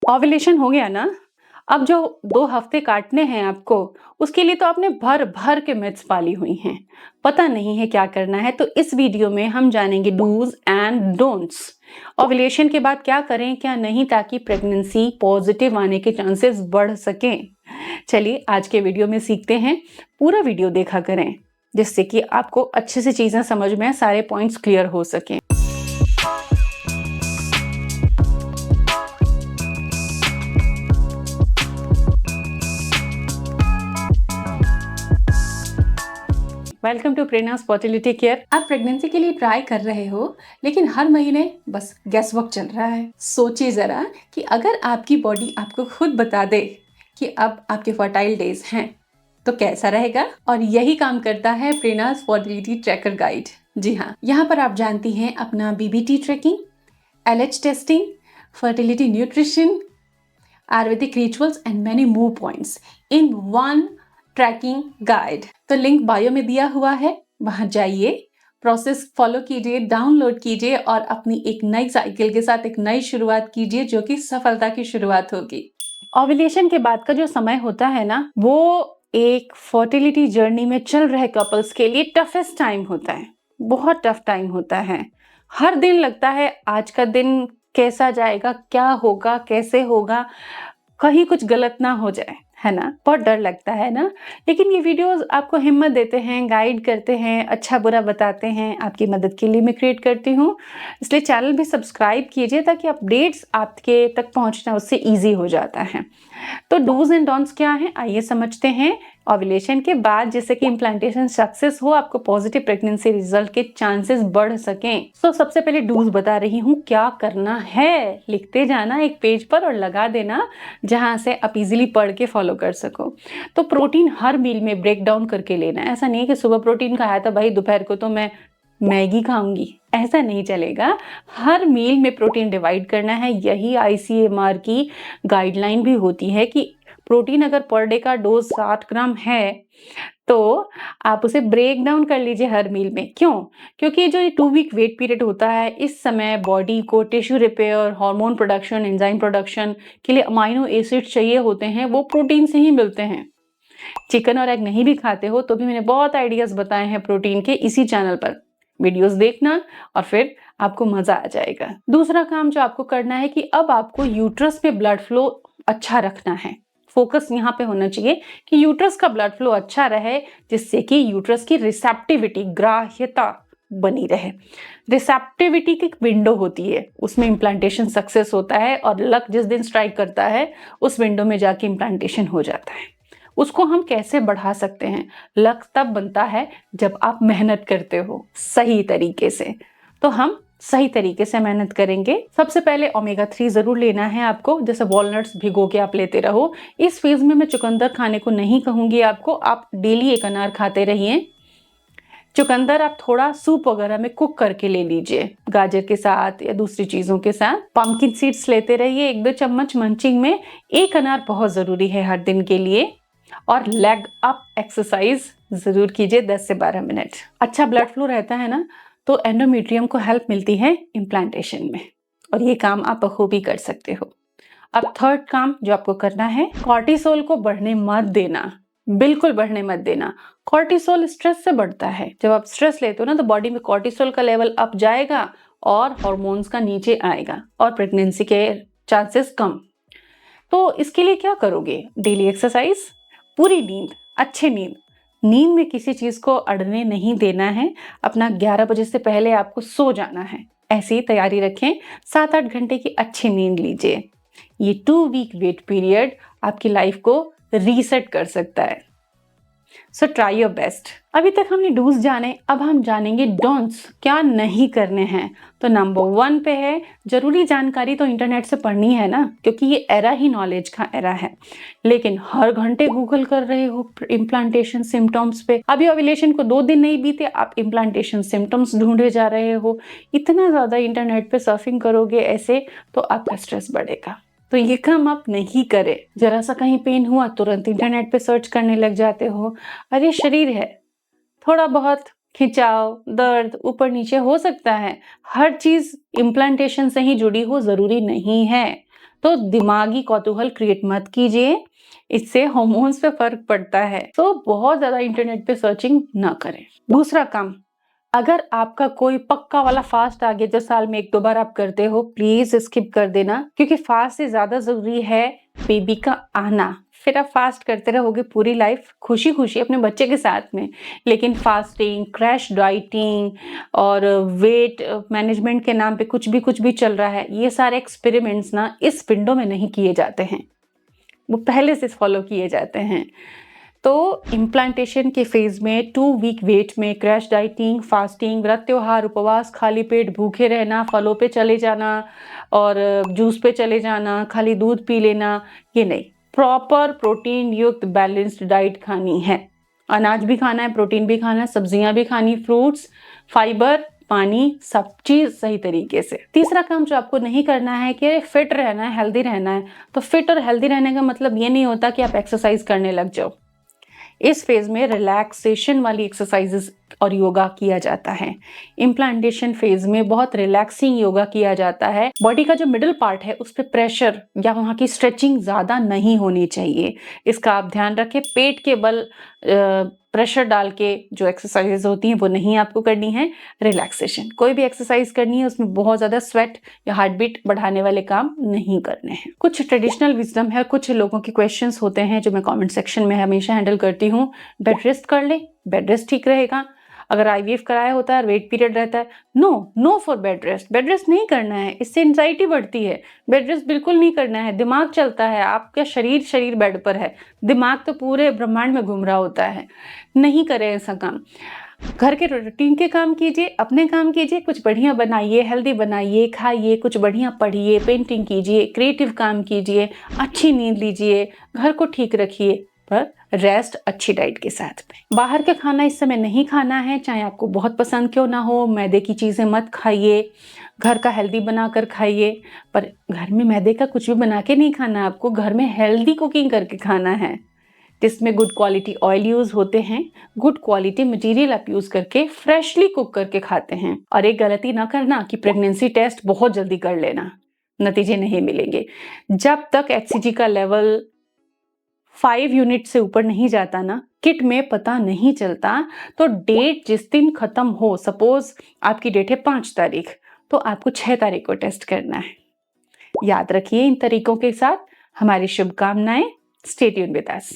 Ovulation हो गया ना? अब जो 2 हफ्ते काटने हैं आपको, उसके लिए तो आपने भर-भर के मिथ्स पाली हुई हैं। पता नहीं है क्या करना है, तो इस वीडियो में हम जानेंगे डूज़ एंड डोंट्स। ओव्यूलेशन के बाद क्या करें, क्या नहीं, ताकि प्रेगनेंसी पॉजिटिव आने के चांसेस बढ़ सकें। चलिए आज के वीडियो में सीखते हैं। पूरा वीडियो देखा करें, जिससे कि आपको अच्छे से चीज़ें समझ में आएँ, सारे पॉइंट्स क्लियर हो सकें। Welcome to Prerna's fertility care. आप प्रेगनेंसी के लिए ट्राई कर रहे हो, लेकिन हर महीने बस गैस वर्क चल रहा है। सोचिए जरा कि अगर आपकी बॉडी आपको खुद बता दे कि अब आपके फर्टाइल डेज हैं, तो कैसा रहेगा। और यही काम करता है प्रेरणास फर्टिलिटी ट्रैकर गाइड। जी हाँ, यहाँ पर आप जानती हैं अपना BBT tracking, LH testing, fertility nutrition, Ayurvedic rituals and many more points in one tracking guide. तो लिंक बायो में दिया हुआ है, वहां जाइए, प्रोसेस फॉलो कीजिए, डाउनलोड कीजिए और अपनी एक नई साइकिल के साथ एक नई शुरुआत कीजिए, जो कि सफलता की शुरुआत होगी। ओव्यूलेशन के बाद का जो समय होता है ना, वो एक फर्टिलिटी जर्नी में चल रहे कपल्स के लिए टफेस्ट टाइम होता है। बहुत टफ टाइम होता है। हर दिन लगता है आज का दिन कैसा जाएगा, क्या होगा, कैसे होगा, कहीं कुछ गलत ना हो जाए, है ना। बहुत डर लगता है ना। लेकिन ये वीडियोस आपको हिम्मत देते हैं, गाइड करते हैं, अच्छा बुरा बताते हैं। आपकी मदद के लिए मैं क्रिएट करती हूँ, इसलिए चैनल भी सब्सक्राइब कीजिए, ताकि अपडेट्स आपके तक पहुँचना उससे ईजी हो जाता है। तो डूज एंड डोंट्स क्या है, आइए समझते हैं। ओव्यूलेशन के बाद जैसे कि इम्प्लांटेशन सक्सेस हो, आपको पॉजिटिव प्रेगनेंसी रिजल्ट के चांसेस बढ़ सकें। तो सबसे पहले डूज बता रही हूँ, क्या करना है। लिखते जाना एक पेज पर और लगा देना, जहां से आप इजीली पढ़ के फॉलो कर सको। तो प्रोटीन हर मील में ब्रेक डाउन करके लेना है। ऐसा नहीं है कि सुबह प्रोटीन खाया था भाई, दोपहर को तो मैं मैगी खाऊंगी, ऐसा नहीं चलेगा। हर मील में प्रोटीन डिवाइड करना है। यही आईसीएमआर की गाइडलाइन भी होती है कि प्रोटीन अगर पर डे का डोज 60 ग्राम है, तो आप उसे ब्रेक डाउन कर लीजिए हर मील में। क्यों? क्योंकि जो ये 2 वीक वेट पीरियड होता है, इस समय बॉडी को tissue repair, hormone production, enzyme production के लिए अमाइनो एसिड चाहिए होते हैं, वो प्रोटीन से ही मिलते हैं। चिकन और एग नहीं भी खाते हो तो भी मैंने बहुत आइडियाज बताए हैं प्रोटीन के इसी चैनल पर, वीडियोस देखना और फिर आपको मजा आ जाएगा। दूसरा काम जो आपको करना है कि अब आपको यूट्रस में ब्लड फ्लो अच्छा रखना है। फोकस यहाँ पे होना चाहिए कि यूट्रस का ब्लड फ्लो अच्छा रहे, जिससे कि यूट्रस की रिसेप्टिविटी, ग्राह्यता बनी रहे। रिसेप्टिविटी की विंडो होती है, उसमें इम्प्लांटेशन सक्सेस होता है, और लक जिस दिन स्ट्राइक करता है उस विंडो में जाके इम्प्लांटेशन हो जाता है। उसको हम कैसे बढ़ा सकते हैं? लक तब बनता है जब आप मेहनत करते हो सही तरीके से। तो हम सही तरीके से मेहनत करेंगे। सबसे पहले ओमेगा 3 जरूर लेना है आपको, जैसे वॉलनट्स भिगो के आप लेते रहो। इस फेज में मैं चुकंदर खाने को नहीं कहूंगी आपको, आप डेली एक अनार खाते रहिए। चुकंदर आप थोड़ा सूप वगैरह में कुक करके ले लीजिए, गाजर के साथ या दूसरी चीजों के साथ। पंपकिन सीड्स लेते रहिए 1-2 चम्मच मंचिंग में। एक अनार बहुत जरूरी है हर दिन के लिए। और लेग अप एक्सरसाइज जरूर कीजिए 10 से 12 मिनट। अच्छा ब्लड फ्लो रहता है ना, तो एंडोमेट्रियम को हेल्प मिलती है इम्प्लांटेशन में, और ये काम आप बखूबी कर सकते हो। अब थर्ड काम जो आपको करना है, कॉर्टिसोल को बढ़ने मत देना, बिल्कुल बढ़ने मत देना। कॉर्टिसोल स्ट्रेस से बढ़ता है। जब आप स्ट्रेस लेते हो ना, तो बॉडी में कॉर्टिसोल का लेवल अप जाएगा और हॉर्मोन्स का नीचे आएगा, और प्रेगनेंसी के चांसेस कम। तो इसके लिए क्या करोगे? डेली एक्सरसाइज, पूरी नींद, अच्छी नींद। नींद में किसी चीज को अड़ने नहीं देना है। अपना 11 बजे से पहले आपको सो जाना है। ऐसी ही तैयारी रखें, 7-8 घंटे की अच्छी नींद लीजिए। ये 2 वीक वेट पीरियड आपकी लाइफ को रीसेट कर सकता है। So try your best. अभी तक हमने डूज जाने, अब हम जानेंगे डोंट्स, क्या नहीं करने हैं। तो नंबर 1 पे है, जरूरी जानकारी तो इंटरनेट से पढ़नी है ना, क्योंकि ये एरा ही नॉलेज का एरा है। लेकिन हर घंटे गूगल कर रहे हो इम्प्लांटेशन सिम्टम्स पे। अभी ओव्यूलेशन को 2 दिन नहीं बीते, आप इम्प्लांटेशन सिम्टम्स ढूंढे जा रहे हो। इतना ज्यादा इंटरनेट पे सर्फिंग करोगे ऐसे, तो आपका स्ट्रेस बढ़ेगा। तो ये काम आप नहीं करें। जरा सा कहीं पेन हुआ, तुरंत इंटरनेट पे सर्च करने लग जाते हो। अरे शरीर है, थोड़ा बहुत खिंचाव, दर्द ऊपर नीचे हो सकता है। हर चीज इम्प्लांटेशन से ही जुड़ी हो जरूरी नहीं है। तो दिमागी कौतूहल क्रिएट मत कीजिए, इससे हार्मोन्स पे फर्क पड़ता है। तो बहुत ज्यादा इंटरनेट पे सर्चिंग ना करें। दूसरा काम, अगर आपका कोई पक्का वाला फास्ट आ गया जो साल में 1-2 बार आप करते हो, प्लीज स्किप कर देना, क्योंकि फास्ट से ज्यादा जरूरी है बेबी का आना। फिर आप फास्ट करते रहोगे पूरी लाइफ खुशी खुशी अपने बच्चे के साथ में, लेकिन फास्टिंग, क्रैश डाइटिंग और वेट मैनेजमेंट के नाम पे कुछ भी चल रहा है, ये सारे एक्सपेरिमेंट्स ना इस विंडो में नहीं किए जाते हैं, वो पहले से फॉलो किए जाते हैं। तो इम्प्लांटेशन के फेज में 2 वीक वेट में क्रैश डाइटिंग, फास्टिंग, व्रत त्योहार, उपवास, खाली पेट भूखे रहना, फलों पे चले जाना और जूस पे चले जाना, खाली दूध पी लेना, ये नहीं। प्रॉपर प्रोटीन युक्त बैलेंस्ड डाइट खानी है। अनाज भी खाना है, प्रोटीन भी खाना है, सब्जियां भी खानी, फ्रूट्स, फाइबर, पानी, सब चीज सही तरीके से। तीसरा काम जो आपको नहीं करना है कि फिट रहना है, हेल्दी रहना है। तो फिट और हेल्दी रहने का मतलब ये नहीं होता कि आप एक्सरसाइज करने लग जाओ। इस फेज में रिलैक्सेशन वाली एक्सरसाइजेस और योगा किया जाता है। इम्प्लांटेशन फेज में बहुत रिलैक्सिंग योगा किया जाता है। बॉडी का जो मिडिल पार्ट है उस पर प्रेशर या वहाँ की स्ट्रेचिंग ज्यादा नहीं होनी चाहिए, इसका आप ध्यान रखें। पेट के बल प्रेशर डाल के जो एक्सरसाइजेस होती हैं वो नहीं आपको करनी है। रिलैक्सेशन, कोई भी एक्सरसाइज करनी है उसमें बहुत ज्यादा स्वेट या हार्ट बीट बढ़ाने वाले काम नहीं करने हैं। कुछ ट्रेडिशनल विजडम है, कुछ लोगों के क्वेश्चंस होते हैं जो मैं कमेंट सेक्शन में हमेशा हैंडल करती हूँ। बेड रेस्ट कर ले, बेड रेस्ट ठीक रहेगा। अगर आईवीएफ कराया होता है और वेट पीरियड रहता है, no for bed rest. Bed rest नहीं करना है, इससे एंजाइटी बढ़ती है। बेड रेस्ट बिल्कुल नहीं करना है, दिमाग चलता है, आपका शरीर बेड पर है, दिमाग तो पूरे ब्रह्मांड में घूम रहा होता है। नहीं करें ऐसा काम। घर के रूटीन के काम कीजिए, अपने काम कीजिए, कुछ बढ़िया बनाइए, हेल्दी बनाइए, खाइए, कुछ बढ़िया पढ़िए, पेंटिंग कीजिए, क्रिएटिव काम कीजिए, अच्छी नींद लीजिए, घर को ठीक रखिए, पर रेस्ट अच्छी डाइट के साथ में। बाहर का खाना इस समय नहीं खाना है, चाहे आपको बहुत पसंद क्यों ना हो। मैदे की चीजें मत खाइए, घर का हेल्दी बनाकर खाइए। पर घर में मैदे का कुछ भी बना के नहीं खाना, आपको घर में हेल्दी कुकिंग करके खाना है, जिसमें गुड क्वालिटी ऑयल यूज होते हैं, गुड क्वालिटी मटेरियल आप यूज करके फ्रेशली कुक करके खाते हैं। और एक गलती ना करना कि प्रेगनेंसी टेस्ट बहुत जल्दी कर लेना, नतीजे नहीं मिलेंगे। जब तक HCG का लेवल 5 यूनिट से ऊपर नहीं जाता ना, किट में पता नहीं चलता। तो डेट जिस दिन खत्म हो, सपोज आपकी डेट है 5 तारीख, तो आपको 6 तारीख को टेस्ट करना है। याद रखिए इन तरीकों के साथ। हमारी शुभकामनाएं। Stay tuned with us.